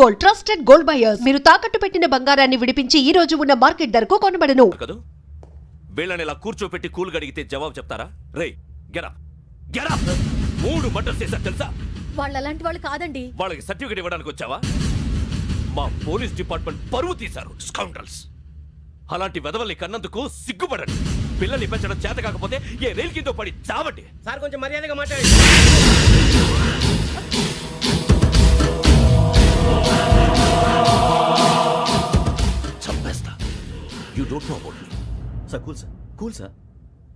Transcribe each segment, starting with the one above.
Gold, trusted gold buyers. మీరు తాకట్టు పెట్టిన బంగారాన్ని విడిపించి ఈ రోజు ఉన్న మార్కెట్ ధరకు కొనబడను. వీళ్ళని ఇలా కూర్చోపెట్టి కూల్ గడిగితే జవాబు చెప్తారా? రేయ్ గెటప్ గెటప్. 3 మర్డర్స్ చేశారు తెలుసా? వాళ్ళు అలాంటి వాళ్ళు కాదండి. వాళ్ళకి సర్టిఫికేట్ ఇవ్వడానికి వచ్చావా? మా పోలీస్ డిపార్ట్మెంట్ పరువు తీశారు స్కౌండ్రల్స్. అలాంటి వెధవల్ని కన్నందుకు సిగ్గుపడండి. పిల్లల్ని పెంచడం చేత కాకపోతే ఏ రైలు కింద పడి చావండి. సార్ కొంచెం మర్యాదగా మాట్లాడండి. చంపేస్తా. You don't know about me. Sir cool sir.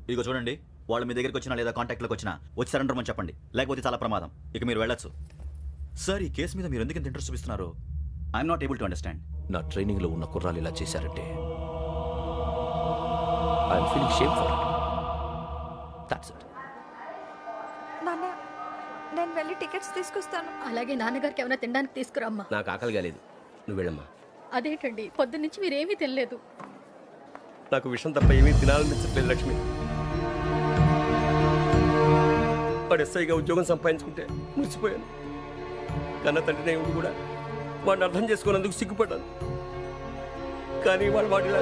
ఇదిగో చూడండి, వాళ్ళు మీ దగ్గరికి వచ్చినా లేదా కాంటాక్ట్లోకి వచ్చినా వచ్చి సరెండర్ అని చెప్పండి, లేకపోతే చాలా ప్రమాదం. ఇక మీరు వెళ్ళొచ్చు. సార్, ఈ కేసు మీద మీరు ఎందుకు ఇంత ఇంట్రెస్ట్ చూపిస్తున్నారు? I'm not able to understand. నా ట్రైనింగ్ లో ఉన్న కుర్రాలు ఇలా చేశారంటే I'm feeling shame for it. That's it. నాన్న, నేను వెళ్ళి టికెట్స్ తీసుకొస్తాను. అలాగే నాన్నగారికి ఏమైనా తినడానికి తీసుకురమ్మా. నాకు ఆకలి కాలేదు, నువ్వు వెళ్ళమ్మా. అదేంటండి, పొద్దున్నుంచి మీరేమీ తినలేదు. నాకు విషయం తప్ప ఏమీ తినాలనిపించట్లేదు లక్ష్మి. వాడు ఎస్ఐగా ఉద్యోగం సంపాదించుకుంటే మురిసిపోయాను. కన్న తండ్రినే ఉండి కూడా వాడిని అర్థం చేసుకున్నందుకు సిగ్గుపడ్డాను. కానీ వాడిలా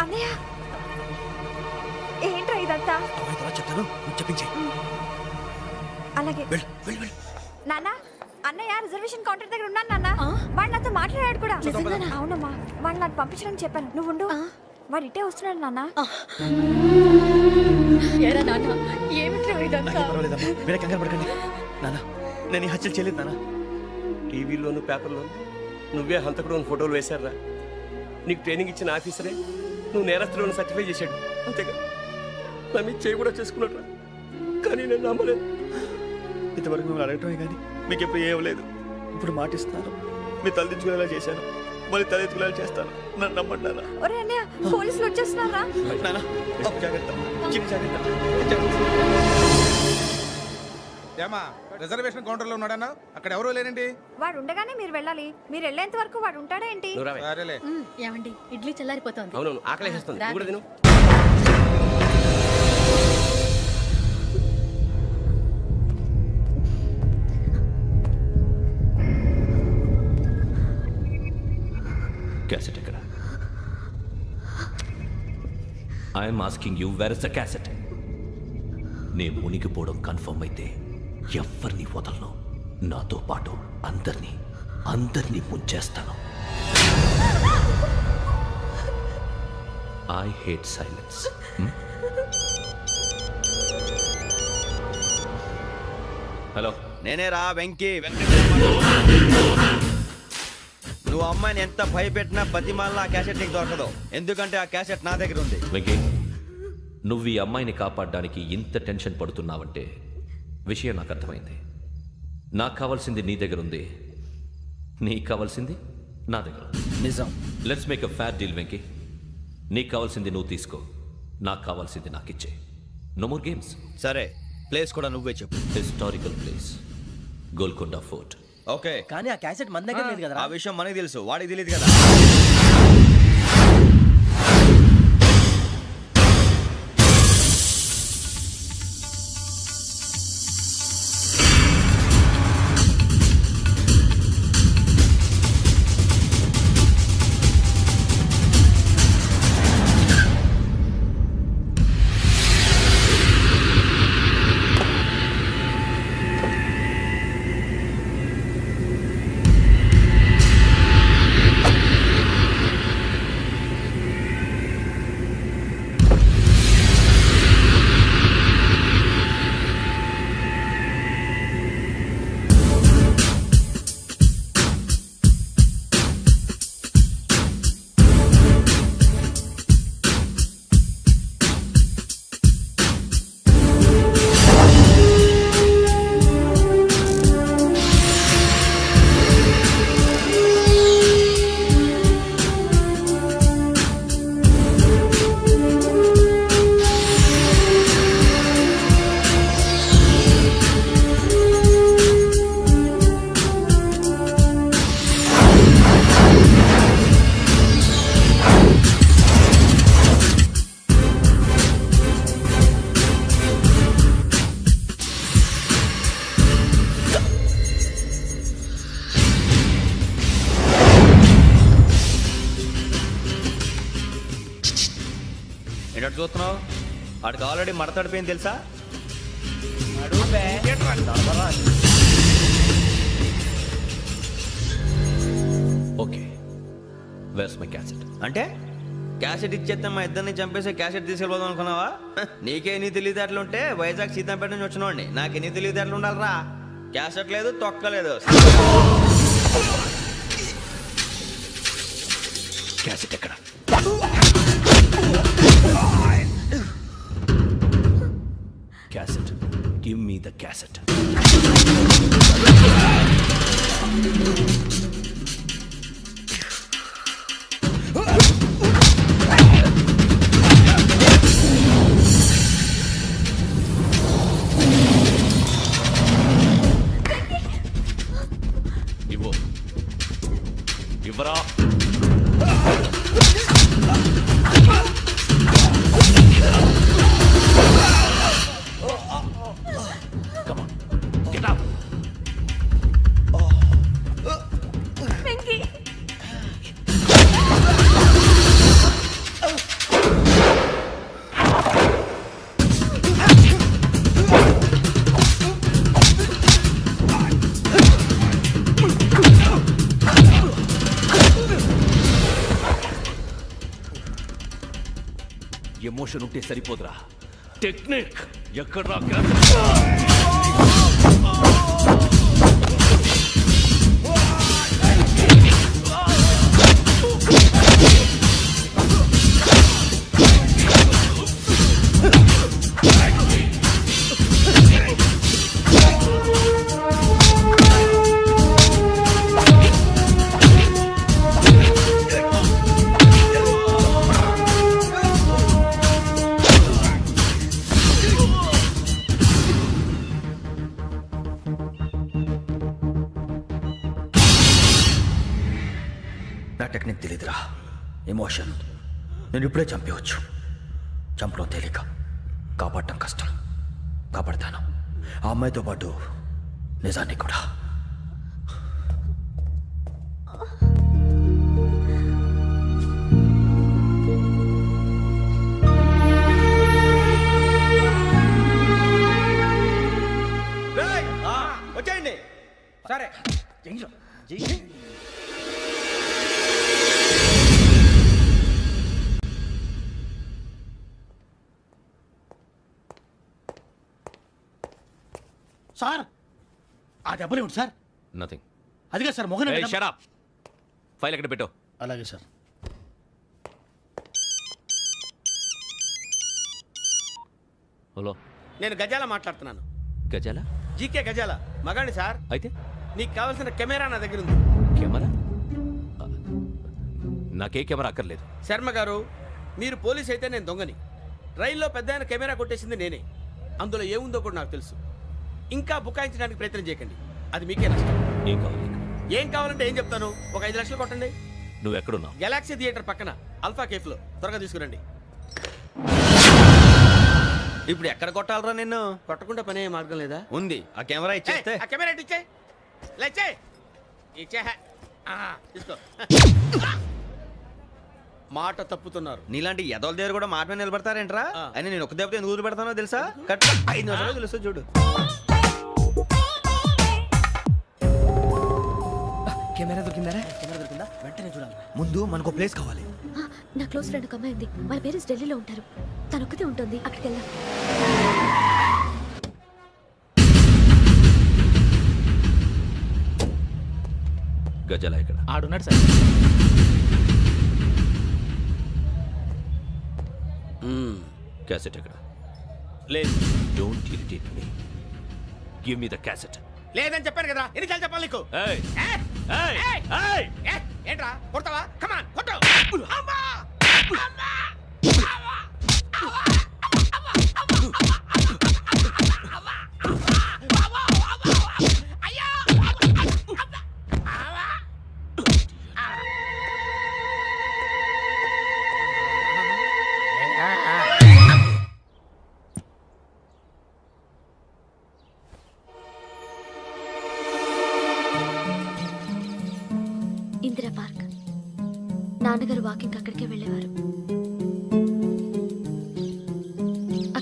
అన్నయ్య, ఏంట్రా ఇదంతా? చెప్తాను, చెప్పించే. అలాగే నాన్న, అన్నయ్య రిజర్వేషన్ కౌంటర్ దగ్గర ఉన్నాను నాన్న. వాడు నాతో మాట్లాడాడు కూడా. అవునమ్మా, వాడు నాకు పంపించడానికి చెప్పాను. నువ్వు ఉండు, వాడు ఇటే వస్తున్నాడు నాన్న. ఏరా నాన్న, ఏమిట్రా ఇదంతా? మీరే కంగారు పడకండి నాన్న, నేను ఈ హత్యలు చేయలేదు నాన్న. టీవీలోను పేపర్లోను నువ్వే హంతకుడు ఫోటోలు వేశారా? నీకు ట్రైనింగ్ ఇచ్చిన ఆఫీసరే నువ్వు నేరస్తులను సర్టిఫై చేశాడు. అంతేగా నా మీద చేయి కూడా చేసుకున్నట్రా. కానీ నేను నమ్మలేదు. ఇంతవరకు మిమ్మల్ని అడగటమే కానీ మీకు ఎప్పుడు ఏమలేదు. ఇప్పుడు మాటిస్తాను, మీ తలదించుకునేలా చేశాను, మళ్ళీ తలెత్తుకునేలా చేస్తాను. నన్ను నమ్మంటారా? ఒరే అన్నయ్య, పోలీసులు వచ్చేస్తున్నారా? నాన్న, జాగ్రత్త, చిన్న జాగ్రత్త. ఏమా రిజర్వేషన్ కౌంటర్లో ఉన్నాడన్నా? అక్కడ ఎవరూ లేనండి. వాడు ఉండగానే మీరు వెళ్ళాలి. మీరు వెళ్ళేంత వరకు వాడు ఉంటాడా ఏంటి? సరేలే. ఏమండి, ఇడ్లీ చల్లారిపోతుంది. అవును, ఆకలేస్తుంది. నువ్వు కూడా తిను. క్యాసెట్ ఎక్కడ? I'm asking you, where is the cassette? నేను మునిగిపోవడం కన్ఫర్మ్ అయితే ఎవరిని వదలను. నాతో పాటు అందరినీ ముంచేస్తాను. I hate silence. హలో, నేనేరా వెంకీ. నువ్వు అమ్మాయిని ఎంత భయపెట్టినా బతిమాలినా ఆ క్యాసెట్ నీకు దొరకదు. ఎందుకంటే ఆ క్యాసెట్ నా దగ్గర ఉంది. వెంకీ, నువ్వు ఈ అమ్మాయిని కాపాడడానికి ఇంత టెన్షన్ పడుతున్నావంటే విషయం నాకు అర్థమైంది. నాకు కావాల్సింది నీ దగ్గర ఉంది, నీకు కావాల్సింది నా దగ్గర. నిజం. Let's make a fair deal Venky. నీకు కావాల్సింది నువ్వు తీసుకో, నాకు కావాల్సింది నాకు ఇచ్చే. No more games. సరే, ప్లేస్ కూడా నువ్వే చెప్పు. Historical place, Golconda fort. Okay, కానీ ఆ క్యాసెట్ మన దగ్గర లేదు కదా. ఆ విషయం మనకి తెలుసు, వాడికి తెలియదు కదా. ఏంటో చూస్తున్నావు వాడికి ఆల్రెడీ మడతడిపోయింది తెలుసా? Okay, where's my cassette? అంటే క్యాసెట్ ఇచ్చేస్తే మా ఇద్దరిని చంపేసి క్యాసెట్ తీసుకెళ్ళిపోదాం అనుకున్నావా? నీకే ఎన్ని తెలివితేటలు ఉంటే వైజాగ్ సీతంపేట నుంచి వచ్చినోడిని నాకు ఎన్ని తెలివితేటలు ఉండాలిరా? క్యాసెట్ లేదు, తొక్కలేదు. క్యాసెట్ ఎక్కడ? Cassette, give me the cassette. ఇవ్వు, ఇవ్వరా. Come on, get up. Emotion ఉంటే సరిపోదురా, టెక్నిక్ ఎక్కడ్రా? నా టెక్నిక్ తెలీదురా, ఎమోషన్. నేను ఇప్పుడే చంపేవచ్చు. చంపడం తేలిక, కాపాడటం కష్టం. కాపాడతాను ఆ అమ్మాయితో పాటు నిజాన్ని కూడా. వచ్చేయండి. సరే సార్ ఆ దెబ్బలు ఏమిటి సార్? నథింగ్. అదిగా సార్ మొహన షట్ అప్. ఫైల్ ఎక్కడ పెట్టు? అలాగే సార్. హలో, నేను గజాల మాట్లాడుతున్నాను. గజాల? జీకే గజాల మగాడి సార్. అయితే నీకు కావాల్సిన కెమెరా నా దగ్గర ఉంది. కెమెరా? నాకే కెమెరా అక్కర్లేదు. శర్మ గారు, మీరు పోలీస్ అయితే నేను దొంగని. రైల్లో పెద్ద ఆయన కెమెరా కొట్టేసింది నేనే. అందులో ఏముందో కూడా నాకు తెలుసు. ఇంకా బుకాయించడానికి ప్రయత్నం చేయకండి, అది మీకే నష్టం. ఏం కావాలి నీకు? ఏం కావాలంటే ఏం చెప్తాను. ఒక 5 లక్షలు కొట్టండి. నువ్వు ఎక్కడున్నావు? గెలాక్సీ థియేటర్ పక్కన అల్ఫా కేఫ్లో. త్వరగా తీసుకురండి. ఇప్పుడు ఎక్కడ కొట్టాలరా నిన్ను? కొట్టకుండా పనే మార్గం లేదా? ఉంది. ఆ కెమెరా ఇచ్చేస్తే ఆ కెమెరా ఇచ్చే లేచే ఇచ్చే తీసుకో. మాట తప్పుతున్నారు. నీలాంటి ఎదల దగ్గర కూడా మాట మీద నిలబడతారేంట్రా? ఆ. అని నేను ఒక దెబ్బతో ఎందుకు ఊరు పెడతానో తెలుసా? కట్ 5 నిమిషాలు తెలుసు చూడు. కెమెరా దొరికిందా? వెంటనే చూడాలి. ముందు మనకు ప్లేస్ కావాలి. నా క్లోజ్ ఫ్రెండ్ ఒక అమ్మాయి ఉంది. వాళ్ళ పేరెంట్స్ ఢిల్లీలో ఉంటారు. తను ఒక్కతే ఉంటుంది. అక్కడికి వెళ్దాం. గజాల ఎక్కడ? ఆడున్నాడు సార్. క్యాసెట్ ఎక్కడ? లేదు. Don't irritate me. Give me the cassette. లేదని చెప్పాను కదా, ఎన్నిసార్లు చెప్పాలి నీకు? ఏయ్, ఏ? ఏయ్, ఏయ్! ఏయ్! ఏ? ఏంట్రా కొడతావా? కమాన్ కొట్టు. అమ్మా! అమ్మా! ఇందిరా పార్క్. నాన్నగారు వాకింగ్ అక్కడికే వెళ్ళేవారు.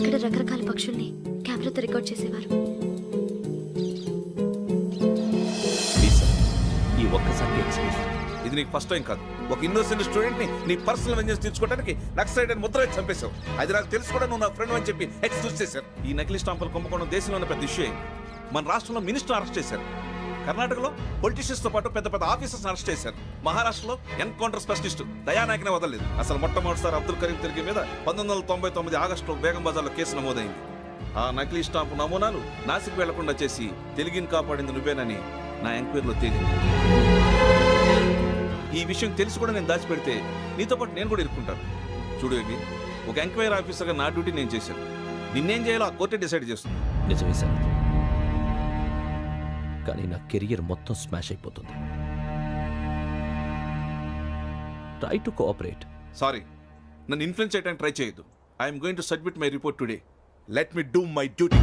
ఇక్కడ రకరకాల పక్షుల్ని కెమెరాతో రికార్డ్ చేసేవారు. ప్లీజ్ సార్, ఈ ఒక్కసారి ఎక్స్క్యూజ్. ఇది నీకు ఫస్ట్ టైం కాదు. ఒక ఇన్నోసెంట్ స్టూడెంట్ ని నీ పర్సనల్ వెంజెన్స్ తీర్చుకోవడానికి నక్సలైట్ అని ముద్ర వేసి చంపేశావు. అది నాకు తెలుసు కూడా నువ్వు నా ఫ్రెండ్ అని చెప్పి ఎక్స్క్యూజ్ చేశారు. ఈ నకిలీ స్టాంపులు కుంభకోణం దేశంలోనే పెద్ద ఇష్యూ అయింది. మన రాష్ట్రంలో మినిస్టర్ అరెస్ట్ చేశారు. కర్ణాటకలో పొలిటీషియన్స్ తో పాటు పెద్ద పెద్ద ఆఫీసర్స్ అరెస్ట్ చేశారు. మహారాష్ట్రలో ఎన్కౌంటర్ స్పెషలిస్ట్ దయానాయకనే వదలలేదు. అసలు మొట్టమొదటిసారి అబ్దుల్ కరీం తిరిగి మీద 1999 ఆగస్టులో బేగం బజార్లో కేసు నమోదైంది. ఆ నకిలీ స్టాంపు నమూనాలు నాసిక్ వెళ్లకుండా చేసి తెలుగుని కాపాడింది నువ్వేనని నా ఎంక్వైరీలో తేలింది. ఈ విషయం తెలిసి కూడా నేను దాచిపెడితే నీతో పాటు నేను కూడా ఇరుక్కుంటాను. చూడు యోగి, ఒక ఎంక్వైరీ ఆఫీసర్గా నా డ్యూటీ నేను చేశాను. నిన్నేం చేయాలో ఆ కోర్టే డిసైడ్ చేస్తుంది. నిజమే సార్, కానీ నా కెరియర్ మొత్తం స్మాష్ అయిపోతుంది. Try to cooperate. సారీ, నన్ను ఇన్ఫ్లుయెన్స్ చేయడానికి ట్రై చేయొద్దు. I'm going to submit my report today. Let me do my duty.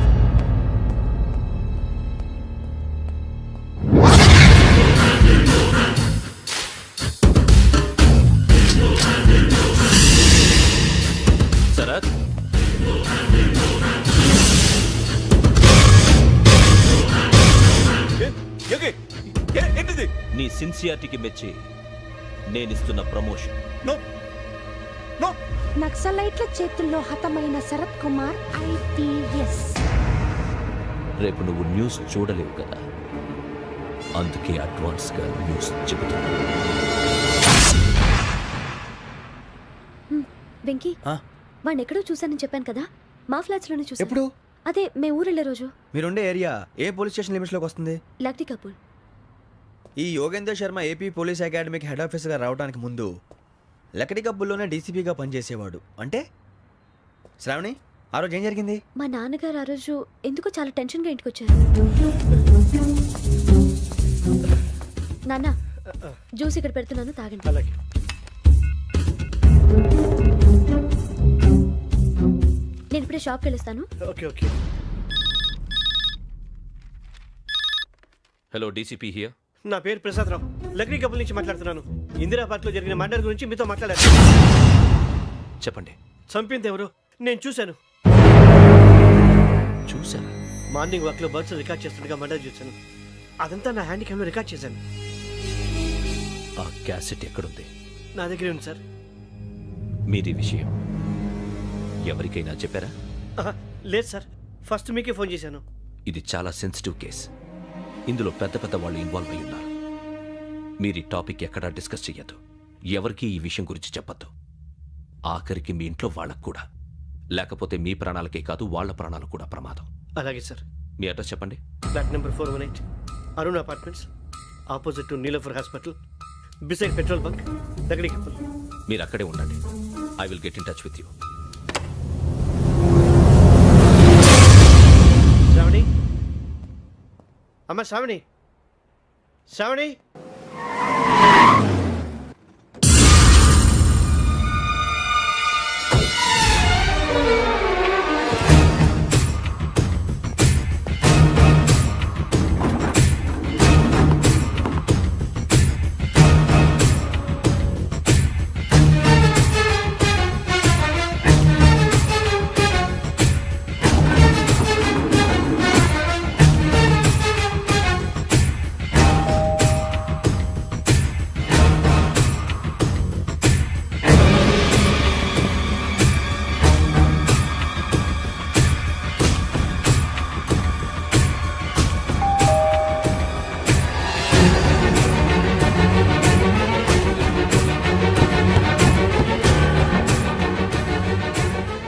Sarath, ఏంటిది? నీ సిన్సియారిటీకి మెచ్చి నేనిస్తున్న ప్రమోషన్. No no. నక్సలైట్ల చేతుల్లో హతమైన శరత్ కుమార్ IPS. రేపు నువ్వు న్యూస్ చూడలేవు కదా, అందుకే అడ్వాన్స్గా న్యూస్ చెబుతున్నా. వెంకీ, వాడిని ఎక్కడో చూశానని చెప్పాను కదా, మా ఫ్లాట్స్ లోనే చూసాను. ఎప్పుడు? అదే మేము ఊరెళ్ళే రోజు. మీరుండే ఏరియా ఏ పోలీస్ స్టేషన్ లిమిట్స్లోకి వస్తుంది? లక్టీ కపూర్. ఈ యోగేందర్ శర్మ ఏపీ పోలీస్ అకాడమీకి హెడ్ ఆఫీసర్గా రావడానికి ముందు లకడి కబ్బుల్లోనే డీసీపీగా పనిచేసేవాడు. అంటే శ్రావణి, ఆ రోజు ఏం జరిగింది? మా నాన్నగారు ఆ రోజు ఎందుకో చాలా టెన్షన్గా ఇంటికి వచ్చారు. నాన్న, జ్యూస్ ఇక్కడ పెడుతున్నాను, తాగండి. అలాగే. నేను ఇప్పుడే షాప్కి వెళ్ళొస్తాను. Okay okay. Hello, DCP here. నా పేరు ప్రసాదరావు, లక్డీ కపుల్ నుంచి మాట్లాడుతున్నాను. ఇందిరా పార్క్ లో జరిగిన మర్డర్ గురించి మీతో మాట్లాడారు. చెప్పండి. చంపింది ఎవరు? నేను చూశాను. చూశాను. మార్నింగ్ వాక్ లో బర్డ్స్ రికార్డ్ చేస్తుండగా మర్డర్ చూశాను. అదంతా నా హ్యాండ్ క్యామ్ లో రికార్డ్ చేశాను. ఆ క్యాసెట్ ఎక్కడుంది? నా దగ్గరే ఉంది సార్. మీది విషయం ఎవరికైనా చెప్పారా? ఆహా, లేదు సార్, ఫస్ట్ మీకే ఫోన్ చేశాను. ఇది చాలా సెన్సిటివ్ కేస్. ఇందులో పెద్ద పెద్ద వాళ్ళు ఇన్వాల్వ్ అయి ఉన్నారు. మీరు ఈ టాపిక్ ఎక్కడా డిస్కస్ చెయ్యొద్దు. ఎవరికి ఈ విషయం గురించి చెప్పొద్దు. ఆఖరికి మీ ఇంట్లో వాళ్ళకు కూడా. లేకపోతే మీ ప్రాణాలకే కాదు, వాళ్ళ ప్రాణాలు కూడా ప్రమాదం. అలాగే సార్. మీ అడ్రస్ చెప్పండి. Flat number 418, Arun apartments, opposite to Niloufer hospital, beside petrol bunk, Lakdikapul. మీరు అక్కడే ఉండండి. I will get in touch with you. Sravani, అమ్మ శ్రావణి, శ్రావణి.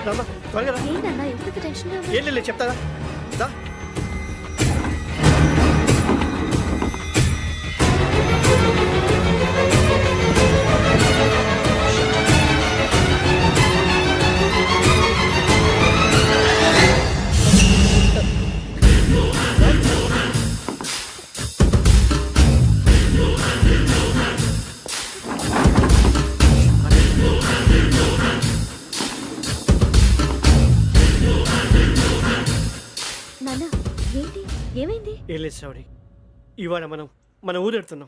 రామ్మా, త్వరగా రా. ఏంటన్నా ఎందుకు టెన్షన్గా ఏం లేదు, చెప్తారా? దా. నాన్న, ఏంటి, ఏమైంది? ఏం లేదు శ్రావణి, ఇవాళ మనం మన ఊరు వెళ్తున్నాం.